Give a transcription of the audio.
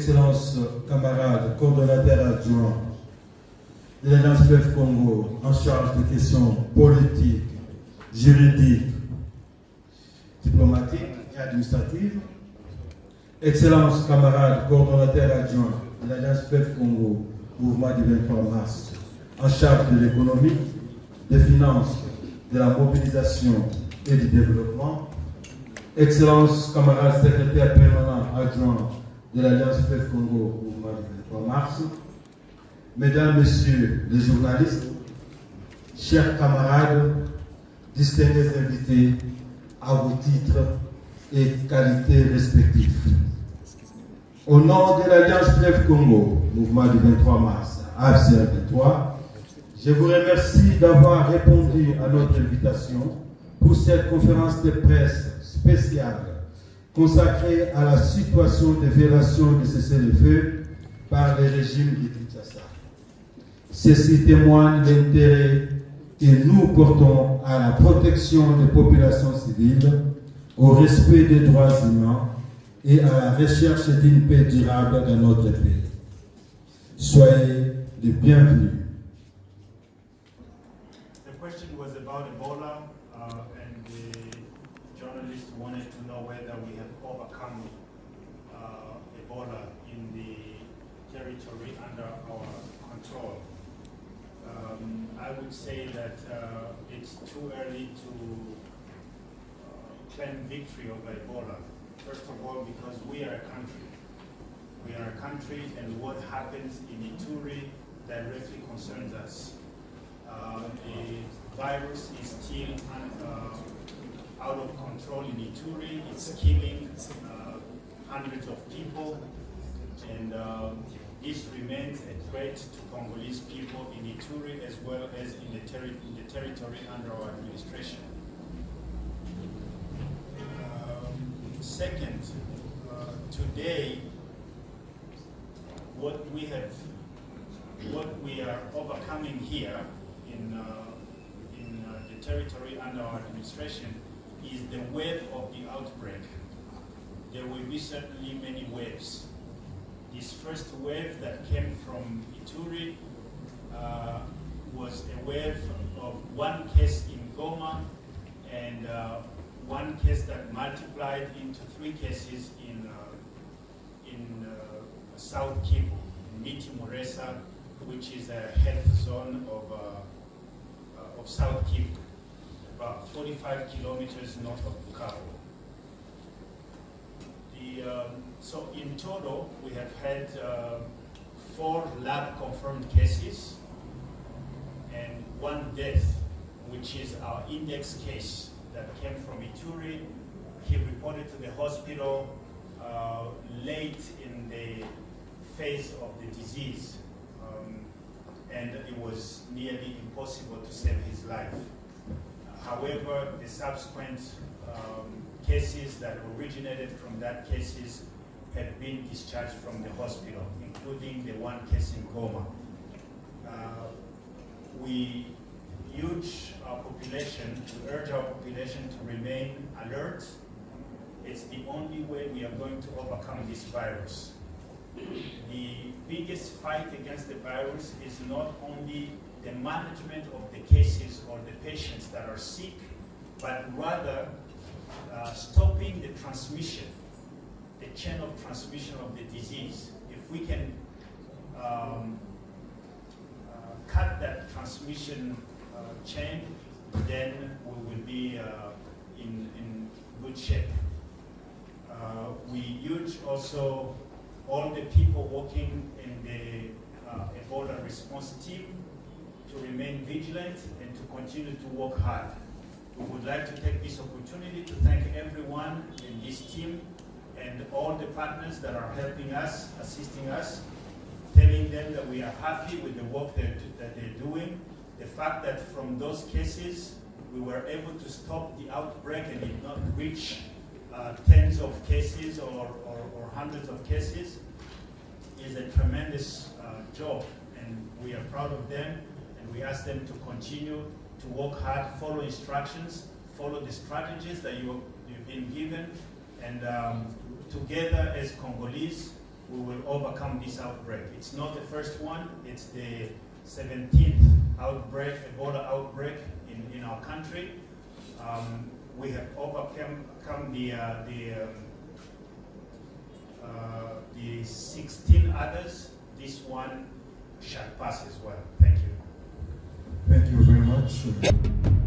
Excellences, camarades, coordonnateurs adjoints de l'Alliance Fleuve Congo en charge des questions politiques, juridiques, diplomatiques et administratives. Excellences, camarades, coordonnateurs adjoints de l'Alliance Fleuve Congo, mouvement du 23 mars, en charge de l'économie, des finances, de la mobilisation et du développement. Excellences, camarades secrétaires permanents adjoints de l'Alliance Fleuve Congo, mouvement du 23 mars. Mesdames, Messieurs les journalistes, chers camarades, distingués invités à vos titres et qualités respectifs. Au nom de l'Alliance Fleuve Congo, mouvement du 23 mars, AFCL23, je vous remercie d'avoir répondu à notre invitation pour cette conférence de presse spéciale consacrée à la situation de violation de cessez-le-feu par le régime de Kinshasa. Ceci témoigne l'intérêt que nous portons à la protection des populations civiles, au respect des droits humains et à la recherche d'une paix durable dans notre pays. Soyez les bienvenus. The question was about Ebola, and the journalist wanted to know whether we have overcome Ebola in the territory under our control. I would say that it's too early to claim victory over Ebola. First of all, because we are a country. We are a country, and what happens in Ituri directly concerns us. The virus is still out of control in Ituri. It's killing hundreds of people, and this remains a threat to Congolese people in Ituri as well as in the territory under our administration. Second, today, what we are overcoming here in the territory under our administration is the wave of the outbreak. There will be certainly many waves. This first wave that came from Ituri was a wave of one case in Goma and one case that multiplied into 3 cases in South Kivu, in Miti Muresa, which is a health zone of South Kivu, about 45 kilometers north of Bukavu. So in total, we have had 4 lab-confirmed cases and 1 death, which is our index case that came from Ituri. He reported to the hospital late in the phase of the disease, and it was nearly impossible to save his life. However, the subsequent cases that originated from that cases had been discharged from the hospital, including the 1 case in Goma. We urge our population, to urge our population to remain alert. It's the only way we are going to overcome this virus. The biggest fight against the virus is not only the management of the cases or the patients that are sick, but rather stopping the transmission, the chain of transmission of the disease. If we can cut that transmission chain, then we will be in good shape. We urge also all the people working in the Ebola response team to remain vigilant and to continue to work hard. We would like to take this opportunity to thank everyone in this team and all the partners that are helping us, assisting us, telling them that we are happy with the work that they're doing. The fact that from those cases, we were able to stop the outbreak and did not reach tens of cases or hundreds of cases is a tremendous job, and we are proud of them, and we ask them to continue to work hard, follow instructions, follow the strategies that you've been given, and together as Congolese, we will overcome this outbreak. It's not the first one, it's the 17th outbreak, Ebola outbreak in our country. We have overcome the 16 others. This one shall pass as well. Thank you. Thank you very much.